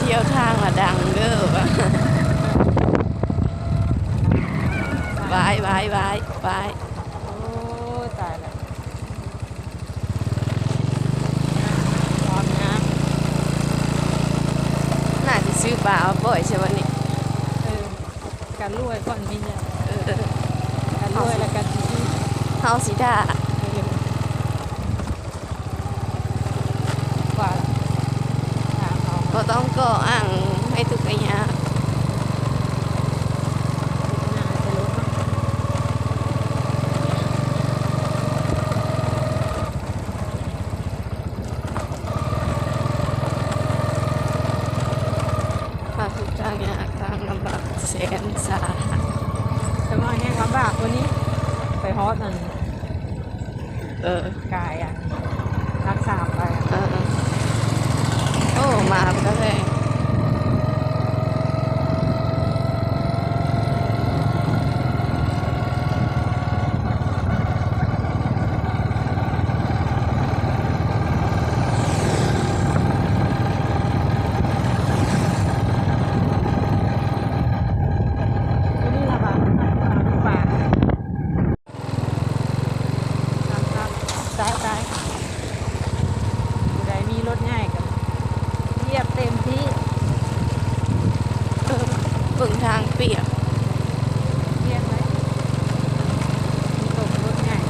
เที่ยวทางละดังเด้อวะบายบายบายบายโอ้ตายแล้วพร้อมนะน่าจะซื้อปลาบ่อยใช่ไหมนี่การรวยก่อนมีเนี่ยเออการรวยแล้วกันที่เฮาสิท่าว่าทางเขาก็ต้องก่ออ่างให้ทุกระยะน่าจะรู้พาทุกทางยากทางลำบากแสนสาหัสแต่ว่าแห้งลำบากตัวนี้ไปฮอตนั่นกายรักษาไปโอ้มาก็เลยตัวนี้ระบาดป่าซ้ายผู้ใดมีรถง่ายกับเหยียบเต็มที่เบิ่งทางเปียกเหยียบไหมตกรถง่าย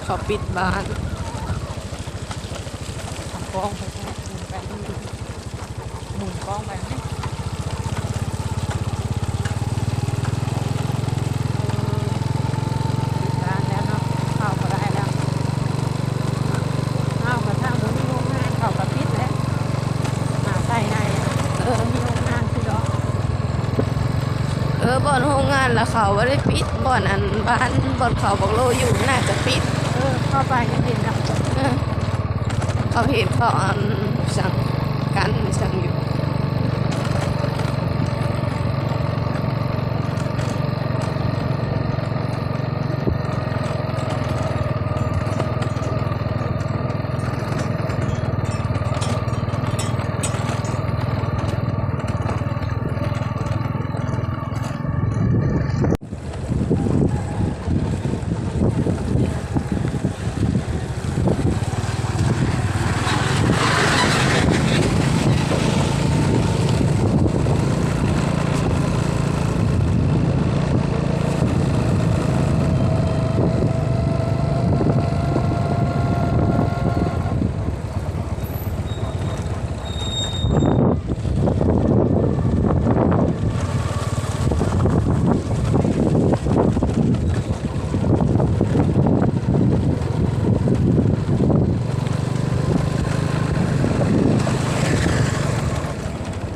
เขาปิดบ้าน ขับกล้องไปหมุนไปหมุนกล้องไปไหมร้านแล้วเนาะเข้าก็ได้แล้วเข้ากับทางบนมีโรงงานเข้ากับพิษแล้วมาใส่ในมีโรงงานคือดอกบ่อนโรงงานแล้วเขาว่าได้ปิดบ่อนอันบ้านบ่อนเขาบอกโลอยู่น่าจะปิดเข้าไปยังเห็นนะเขาเห็นเขาอันสั่งกันสั่งอยู่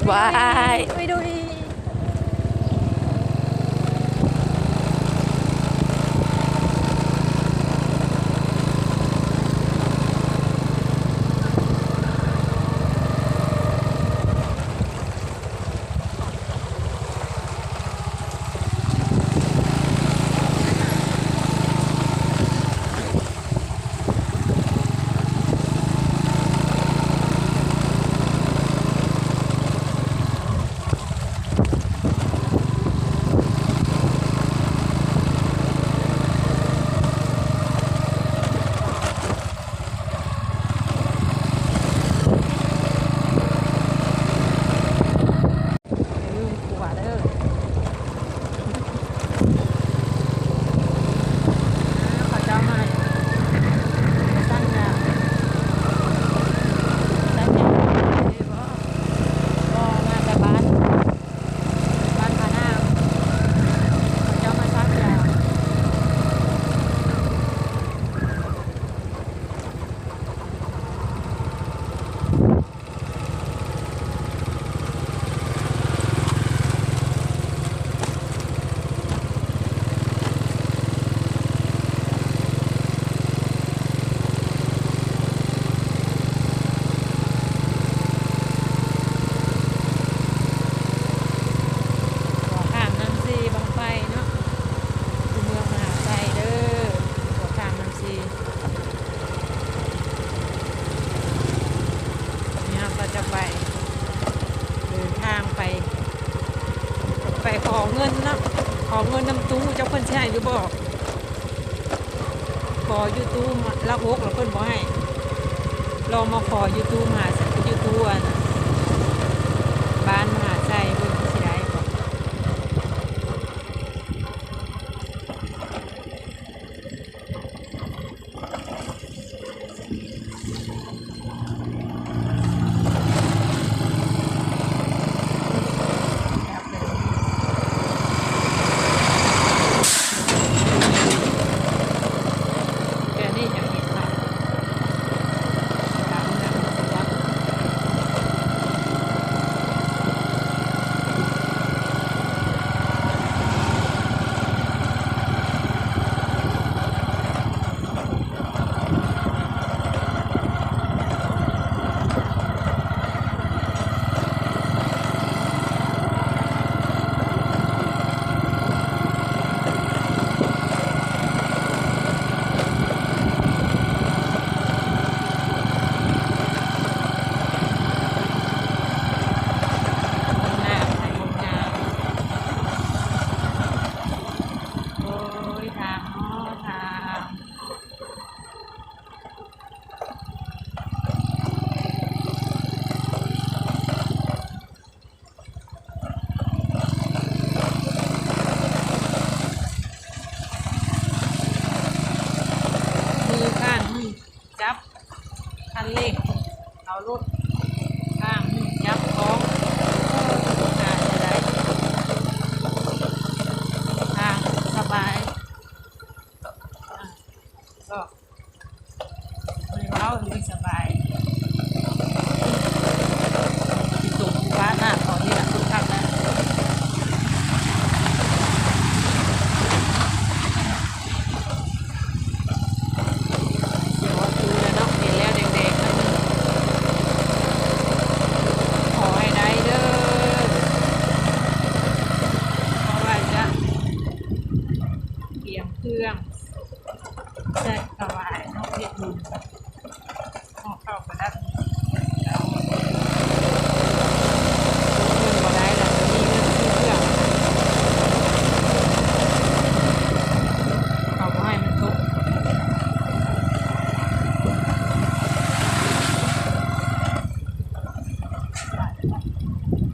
วายไปดูดิ ขอเงินเนาะขอเงินน้ำตู้เจ้าเพิ่นสิให้หรือบ่ขออยู่ตู้ละหกแล้วเพิ่นบ่ให้ลองมาขออยู่ตู้มหาอยู่ตู้อ่ะนะบ้านมหาชัยเพิ่นสิได้บ่แกนี่อยากเห็นเนาะตามนั้นตัว หน้าไปงงามโอ้ยทางอ้อทางมือข้างนี่จับคันเร่งเอารถข้างนี่จับท้องหาจะได้ทางสบายอ่ะก็ไม่ว้าวไม่สบายที่ตรงบ้านหน้าตอนนี้แหละคึกคักแล้ว เดี๋ยวดูแล้วเนาะเห็นแล้วแดงๆนั่นขอให้ได้เด้อเพราะว่าจะเตรียมเครื่องแซ่บสบายเนาะเฮ็ดบุญห่อข้าวกระดับแล้วเงินบ่ได้แล้วจะมีเงินซื้อเครื่องเขาบ่ให้มันตก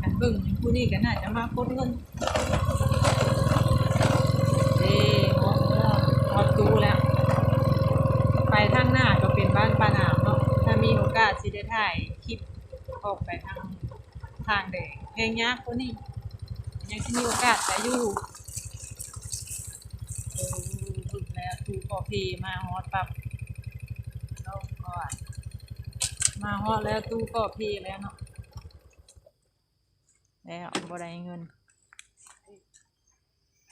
อันเบิ่งผู้นี้ก็น่าจะมาปลดเงินเด้ฮอดตู้แล้ว ไปทางหน้าก็เป็นบ้านปาหนามเนาะถ้ามีโอกาสสิได้ถ่ายคลิปออกไปทางแดงเพลงยากกว่านี้ยังสิมีโอกาสไปอยู่บึกแล้วทูกอพีมาฮอดปับลงก่อนมาฮอดแล้วตู้กอพีแล้วเนาะแล้วบ่ได้เงิน